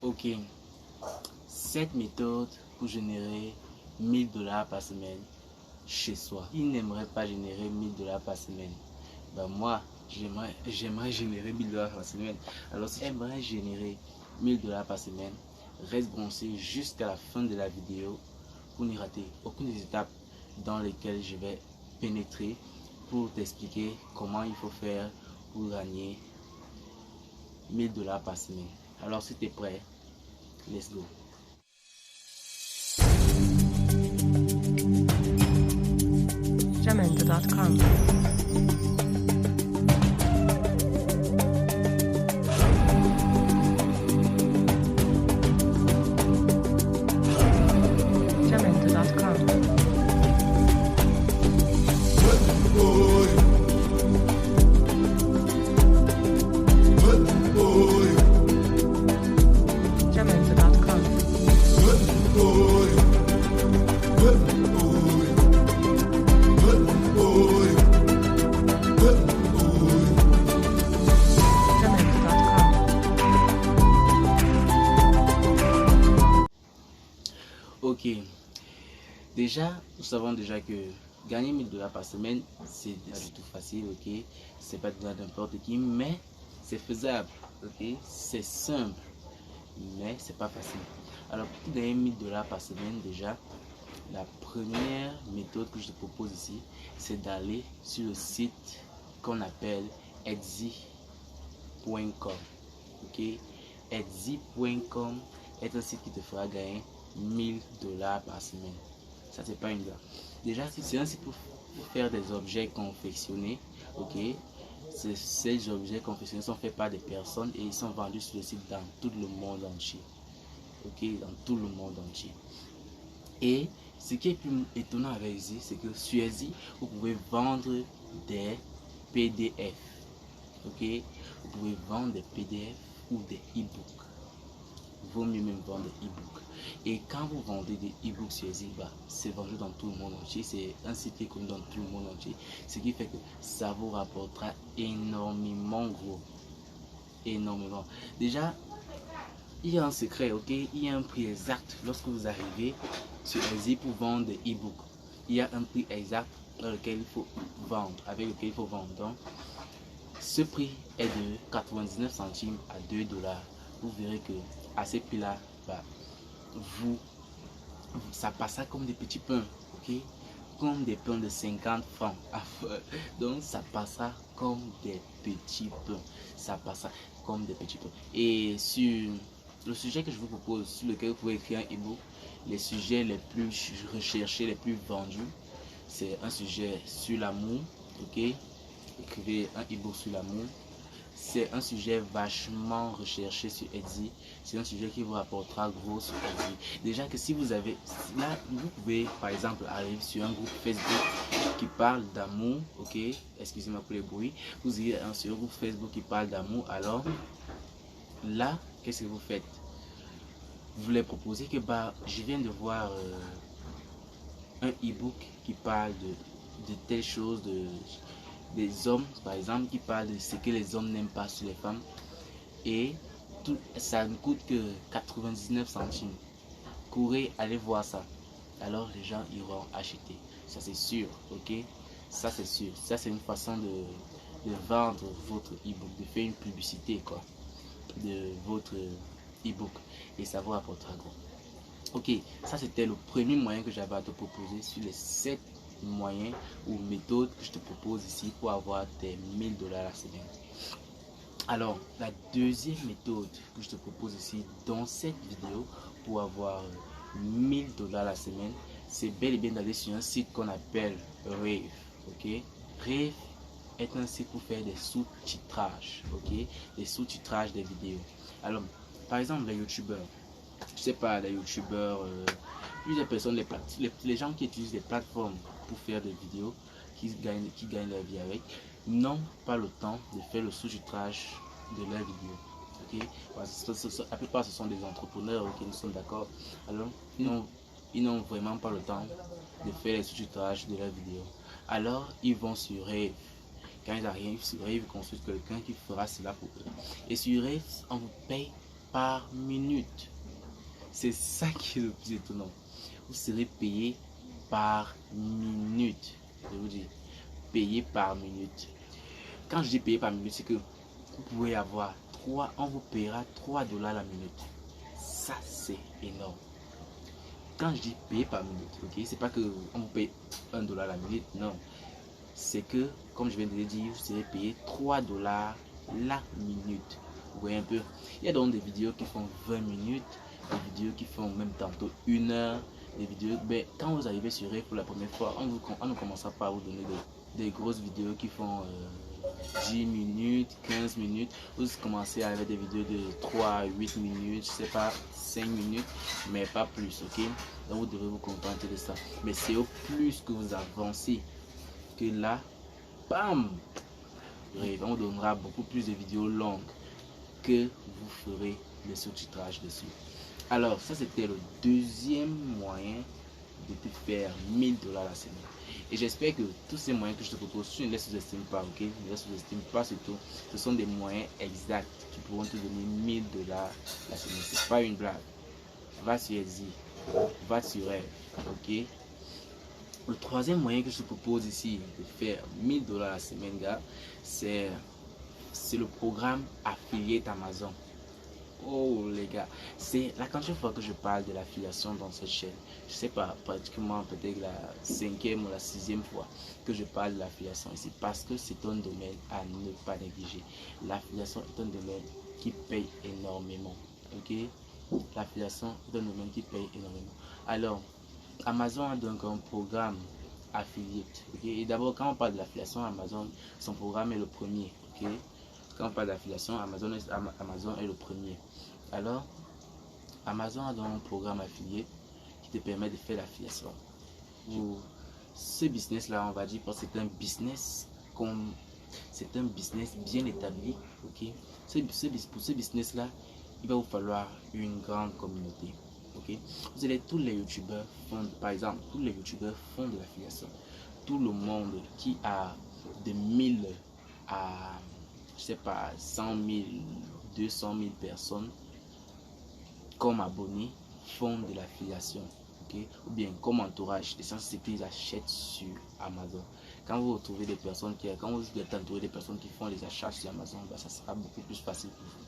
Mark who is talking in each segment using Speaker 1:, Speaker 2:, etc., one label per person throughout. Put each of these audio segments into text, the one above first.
Speaker 1: Ok, cette méthode pour générer 1000 dollars par semaine chez soi. Qui n'aimerait pas générer 1000 dollars par semaine? Ben moi, j'aimerais générer 1000 dollars par semaine. Alors si tu aimerais générer 1000 dollars par semaine, reste branché jusqu'à la fin de la vidéo pour ne rater aucune des étapes dans lesquelles je vais pénétrer pour t'expliquer comment il faut faire pour gagner 1000 dollars par semaine. Alors si tu es prêt, let's go.
Speaker 2: Jamendo.com.
Speaker 1: Ok, déjà, nous savons déjà que gagner 1000 dollars par semaine, c'est pas du tout facile, ok? C'est pas de n'importe qui, mais c'est faisable, ok? C'est simple, mais c'est pas facile. Alors, pour gagner 1000 dollars par semaine, déjà, la première méthode que je te propose ici, c'est d'aller sur le site qu'on appelle Etsy.com, ok? Etsy.com est un site qui te fera gagner 1000 dollars par semaine. Ça, c'est pas une blague. Déjà, c'est un site pour faire des objets confectionnés, ok? Ces objets confectionnés sont faits par des personnes et ils sont vendus sur le site dans tout le monde entier, ok? Dans tout le monde entier. Et ce qui est plus étonnant avec Etsy, c'est que sur Etsy, vous pouvez vendre des PDF, ok? Vous pouvez vendre des PDF ou des e-books. Vaut mieux même vendre des e-books. Et quand vous vendez des e-books sur Etsy, c'est vendu dans tout le monde entier. C'est un site qui est connu dans tout le monde entier. Ce qui fait que ça vous rapportera énormément gros. Énormément. Déjà, il y a un secret, ok? Il y a un prix exact lorsque vous arrivez sur Etsy pour vendre des e-books. Il y a un prix exact dans lequel il faut vendre, avec lequel il faut vendre. Donc, ce prix est de 99 centimes à 2 dollars. Vous verrez que à ces prix-là, ça passera comme des petits pains, ok? Comme des pains de 50 francs. Donc ça passera comme des petits pains. Ça passera comme des petits pains. Et sur le sujet que je vous propose, sur lequel vous pouvez écrire un e-book, les sujets les plus recherchés, les plus vendus, c'est un sujet sur l'amour, ok? Écrivez un e-book sur l'amour. C'est un sujet vachement recherché sur Etsy. C'est un sujet qui vous rapportera gros sur Etsy. Déjà que si vous avez, là, vous pouvez par exemple arriver sur un groupe Facebook qui parle d'amour, ok? Excusez-moi pour les bruits. Vous irez sur un groupe Facebook qui parle d'amour. Alors là, qu'est-ce que vous faites? Vous les proposez que je viens de voir un e-book qui parle de telles choses, des hommes par exemple, qui parlent de ce que les hommes n'aiment pas sur les femmes, et ça ne coûte que 99 centimes. Courez, allez voir ça. Alors les gens iront acheter, ça c'est sûr, ok? Ça c'est sûr. Ça c'est une façon de vendre votre e-book, de faire une publicité quoi de votre e-book, et ça vous rapportera gros. Ok, ça c'était le premier moyen que j'avais à te proposer sur les 7 moyens ou méthodes que je te propose ici pour avoir tes 1000 dollars la semaine. Alors, la deuxième méthode que je te propose ici dans cette vidéo pour avoir 1000 dollars la semaine, c'est bel et bien d'aller sur un site qu'on appelle Rave. Ok, Rave est un site pour faire des sous-titrages, ok, des sous-titrages des vidéos. Alors, par exemple, les youtubeurs, je sais pas, les youtubeurs, plusieurs personnes, les gens qui utilisent des plateformes pour faire des vidéos, qui gagnent leur vie avec, n'ont pas le temps de faire le sous-titrage de leur vidéo. Ok, parce que la plupart ce sont des entrepreneurs, ok, nous sommes d'accord. Alors, ils n'ont vraiment pas le temps de faire les sous-titrages de leur vidéo. Alors, ils vont sur Rave. Quand ils arrivent sur Rave, ils consultent quelqu'un qui fera cela pour eux. Et sur Rave, on vous paye par minute. C'est ça qui est le plus étonnant. Vous serez payé par minute. Je vous dis, payé par minute. Quand je dis payé par minute, c'est que vous pouvez avoir on vous paiera 3 dollars la minute. Ça, c'est énorme. Quand je dis payé par minute, ok, c'est pas que on vous paye 1 dollar la minute, non. C'est que, comme je viens de le dire, vous serez payé 3 dollars la minute. Vous voyez un peu. Il y a donc des vidéos qui font 20 minutes, des vidéos qui font même tantôt 1 heure, des vidéos. Mais quand vous arrivez sur Rave pour la première fois, on ne commencera pas à vous donner des grosses vidéos qui font 10 minutes, 15 minutes. Vous commencez avec des vidéos de 3 à 8 minutes, je sais pas, 5 minutes, mais pas plus, ok? Donc vous devez vous contenter de ça. Mais c'est au plus que vous avancez que là, bam, on vous donnera beaucoup plus de vidéos longues que vous ferez le sous-titrage dessus. Alors, ça c'était le deuxième moyen de te faire 1000 dollars la semaine. Et j'espère que tous ces moyens que je te propose, tu ne les sous-estimes pas, ok? Ne les sous-estime pas surtout. Ce sont des moyens exacts qui pourront te donner 1000 dollars la semaine. C'est pas une blague. Va sur Etsy, va sur Rêve, ok? Le troisième moyen que je te propose ici de faire 1000 dollars la semaine, gars, c'est le programme Affiliate Amazon. Oh les gars, c'est la quatrième fois que je parle de l'affiliation dans cette chaîne. Je sais pas, pratiquement peut-être la 5e ou la 6e fois que je parle de l'affiliation ici, parce que c'est un domaine à ne pas négliger. L'affiliation est un domaine qui paye énormément, ok? L'affiliation est un domaine qui paye énormément. Alors, Amazon a donc un programme affiliate, ok? Et d'abord, quand on parle de l'affiliation, Amazon, son programme est le premier, ok? Quand on parle d'affiliation, Amazon est le premier. Alors, Amazon a donc un programme affilié qui te permet de faire l'affiliation. Ce business-là, on va dire, parce que c'est un business bien établi, ok? Pour ce business-là, il va vous falloir une grande communauté, ok? Vous allez, tous les youtubeurs font, par exemple, tous les youtubeurs font de l'affiliation. Tout le monde qui a de 1000 à, je sais pas, 100 000, 200 000 personnes comme abonnés font de l'affiliation, ok? Ou bien comme entourage, c'est qu'ils achètent sur Amazon. Quand vous retrouvez des personnes quand vous êtes entouré des personnes qui font les achats sur Amazon, bah, ça sera beaucoup plus facile pour vous,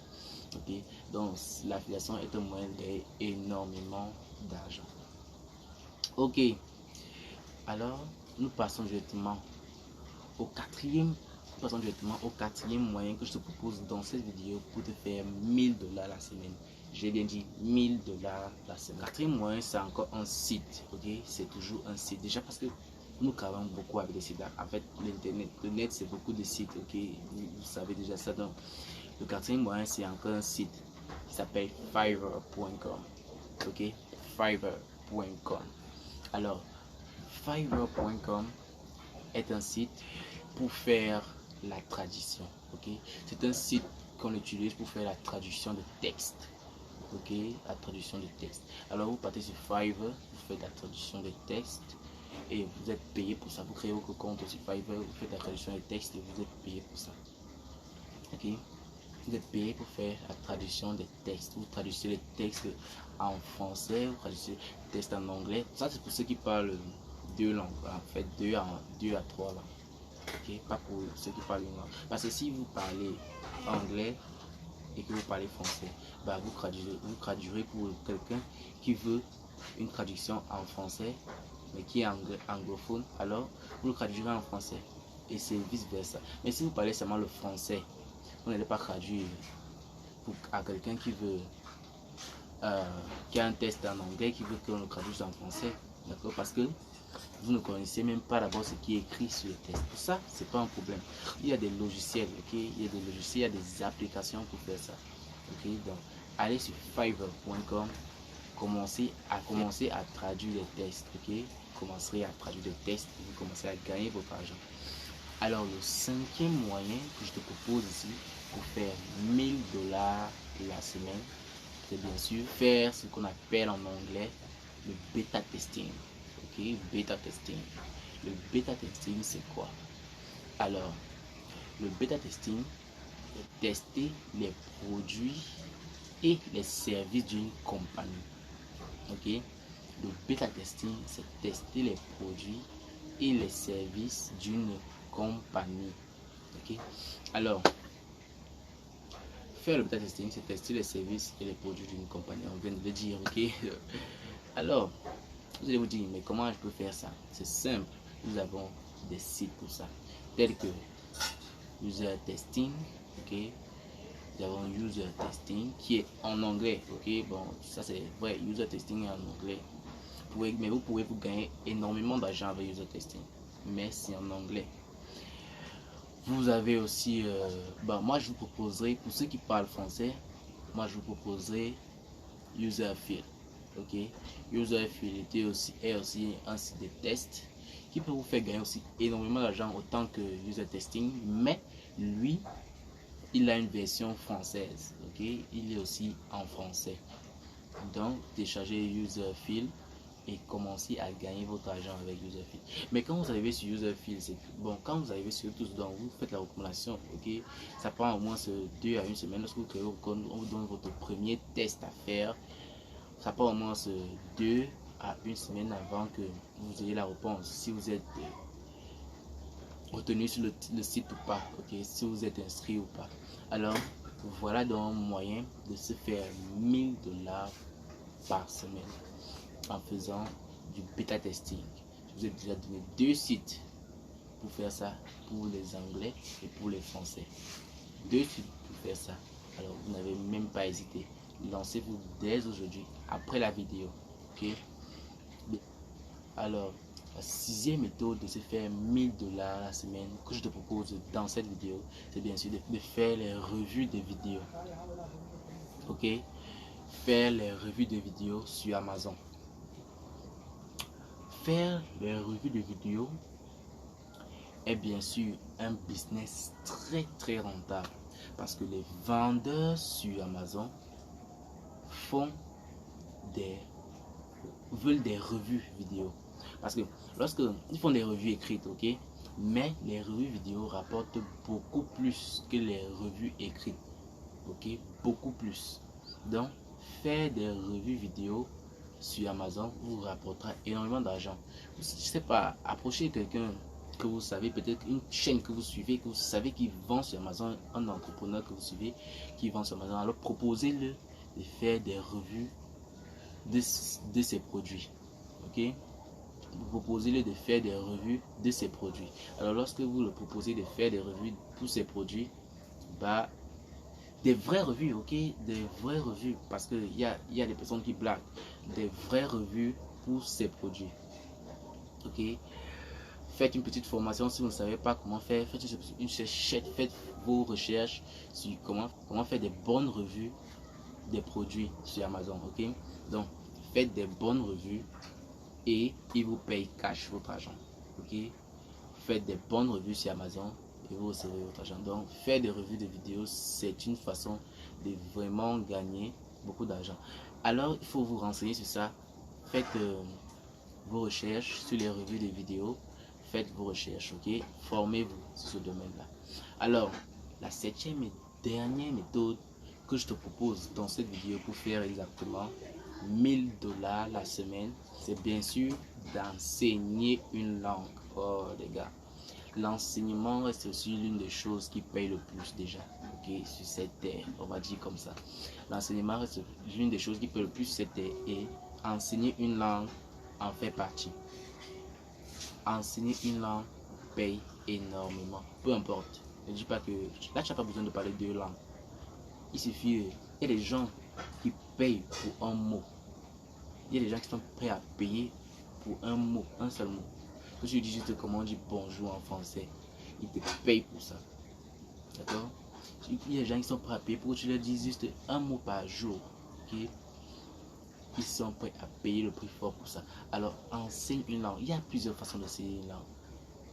Speaker 1: ok? Donc l'affiliation est un moyen de gagner énormément d'argent. Ok, alors nous passons directement au quatrième moyen que je te propose dans cette vidéo pour te faire 1000 dollars la semaine. J'ai bien dit 1000 dollars la semaine. Quatrième moyen, c'est encore un site, ok? C'est toujours un site. Déjà parce que nous travaillons beaucoup avec des sites. En fait, l'internet, le net, c'est beaucoup de sites, ok? Vous savez déjà ça. Donc, le quatrième moyen, c'est encore un site qui s'appelle Fiverr.com, ok? Fiverr.com. Alors, Fiverr.com est un site pour faire la traduction, ok? C'est un site qu'on utilise pour faire la traduction de texte, ok? La traduction de texte. Alors vous partez sur Fiverr, vous faites la traduction de texte et vous êtes payé pour ça. Vous créez votre compte sur Fiverr, vous faites la traduction de texte et vous êtes payé pour ça, ok? Vous êtes payé pour faire la traduction des textes. Vous traduisez les textes en français, vous traduisez les textes en anglais. Ça c'est pour ceux qui parlent deux langues, en fait deux à trois langues. Okay, pas pour ceux qui parlent une langue. Parce que si vous parlez anglais et que vous parlez français, bah vous traduirez pour quelqu'un qui veut une traduction en français mais qui est anglophone, alors vous le traduirez en français et c'est vice versa. Mais si vous parlez seulement le français, vous n'allez pas traduire à quelqu'un qui veut qui a un test en anglais, qui veut qu'on le traduise en français, d'accord? Parce que vous ne connaissez même pas d'abord ce qui est écrit sur le test. Pour ça, c'est pas un problème. Il y a des logiciels, ok? Il y a des logiciels, il y a des applications pour faire ça, ok? Donc, allez sur Fiverr.com, commencez à traduire les tests, ok? Vous commencerez à traduire des tests et vous commencerez à gagner votre argent. Alors, le cinquième moyen que je te propose ici pour faire 1000 dollars la semaine, c'est bien sûr faire ce qu'on appelle en anglais le bêta testing. Ok, bêta testing. Le bêta testing, c'est quoi? Alors, le bêta testing, c'est tester les produits et les services d'une compagnie. Ok, le bêta testing, c'est tester les produits et les services d'une compagnie. Ok, alors faire le bêta testing, c'est tester les services et les produits d'une compagnie. On vient de le dire. Ok, alors vous allez vous dire, mais comment je peux faire ça? C'est simple, nous avons des sites pour ça, tels que user testing. Ok, nous avons user testing qui est en anglais. Ok, bon, ça c'est vrai, user testing est en anglais. Mais vous pouvez vous gagner énormément d'argent avec user testing, mais c'est en anglais. Vous avez aussi, moi je vous proposerai, pour ceux qui parlent français, moi je vous proposerai Userfield. Ok, Userfield est aussi un site de test qui peut vous faire gagner aussi énormément d'argent autant que user testing, mais lui il a une version française. Ok, il est aussi en français. Donc téléchargez Userfield et commencez à gagner votre argent avec Userfield. Mais quand vous arrivez sur Userfield, c'est bon, quand vous arrivez sur tout ce dont vous faites la recommandation, ok, ça prend au moins 2 à 1 semaine. Lorsque vous créez votre compte, on vous donne votre premier test à faire. Ça prend au moins 2 à 1 semaine avant que vous ayez la réponse, si vous êtes retenu sur le site ou pas, ok, si vous êtes inscrit ou pas. Alors voilà donc un moyen de se faire 1000 $ par semaine en faisant du bêta testing. Je vous ai déjà donné 2 sites pour faire ça, pour les anglais et pour les français. 2 sites pour faire ça. Alors vous n'avez même pas hésité. Lancez-vous dès aujourd'hui après la vidéo. Ok. Alors la 6e méthode de se faire 1000 $ la semaine que je te propose dans cette vidéo, c'est bien sûr de faire les revues de vidéos. Ok. Faire les revues de vidéos sur Amazon. Faire les revues de vidéos est bien sûr un business très rentable parce que les vendeurs sur Amazon veulent des revues vidéo, parce que lorsque ils font des revues écrites, ok, mais les revues vidéo rapportent beaucoup plus que les revues écrites, ok, beaucoup plus. Donc faire des revues vidéo sur Amazon vous rapportera énormément d'argent. Je sais pas, approchez quelqu'un que vous savez, peut-être une chaîne que vous suivez, que vous savez qui vend sur Amazon, un entrepreneur que vous suivez qui vend sur Amazon, alors proposez-le de faire des revues de ses produits. Ok, vous proposez-le de faire des revues de ses produits. Alors lorsque vous le proposez de faire des revues pour ses produits, bah des vraies revues, ok, des vraies revues, parce que il y a des personnes qui blaguent, des vraies revues pour ces produits. Ok, faites une petite formation si vous ne savez pas comment faire, faites vos recherches sur comment faire des bonnes revues des produits sur Amazon. Ok, donc faites des bonnes revues et ils vous payent cash votre argent. Ok, faites des bonnes revues sur Amazon et vous recevez votre argent. Donc faire des revues de vidéos, c'est une façon de vraiment gagner beaucoup d'argent. Alors il faut vous renseigner sur ça. Faites vos recherches sur les revues de vidéos. Faites vos recherches, ok, formez-vous sur ce domaine là. Alors la 7e et dernière méthode que je te propose dans cette vidéo pour faire exactement 1000 $ la semaine, c'est bien sûr d'enseigner une langue. Oh les gars, l'enseignement reste aussi l'une des choses qui paye le plus déjà, ok, sur cette terre, on va dire comme ça. L'enseignement reste l'une des choses qui paye le plus sur cette terre et enseigner une langue en fait partie. Enseigner une langue paye énormément, peu importe. Ne dis pas que là tu n'as pas besoin de parler 2 langues. Il suffit, il y a des gens qui payent pour un mot. Il y a des gens qui sont prêts à payer pour un mot, un seul mot. Que tu dis juste comment on dit bonjour en français, ils te payent pour ça. D'accord? Il y a des gens qui sont prêts à payer pour que tu leur dises juste un mot par jour. Ok? Ils sont prêts à payer le prix fort pour ça. Alors enseigne une langue. Il y a plusieurs façons d'enseigner une langue.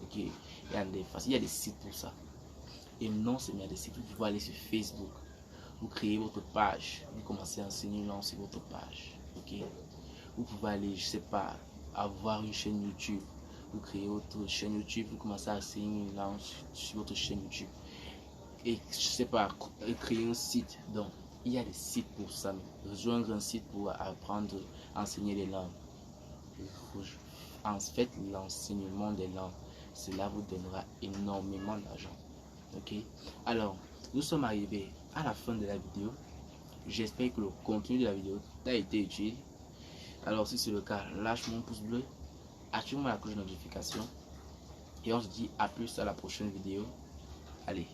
Speaker 1: Ok? Il y a des sites pour ça. Et non seulement des sites, vous pouvez aller sur Facebook. Vous créez votre page. Vous commencez à enseigner une langue sur votre page. Ok? Vous pouvez aller, je sais pas, avoir une chaîne YouTube. Vous créez votre chaîne YouTube, vous commencez à enseigner une langue sur votre chaîne YouTube. Et je sais pas, créer un site. Donc, Il y a des sites pour ça. Rejoindre un site pour apprendre, enseigner les langues. En fait, l'enseignement des langues, cela vous donnera énormément d'argent. Ok, alors nous sommes arrivés à la fin de la vidéo. J'espère que le contenu de la vidéo t'a été utile. Alors si c'est le cas, lâche mon pouce bleu, active la cloche de notification et on se dit à plus à la prochaine vidéo. Allez.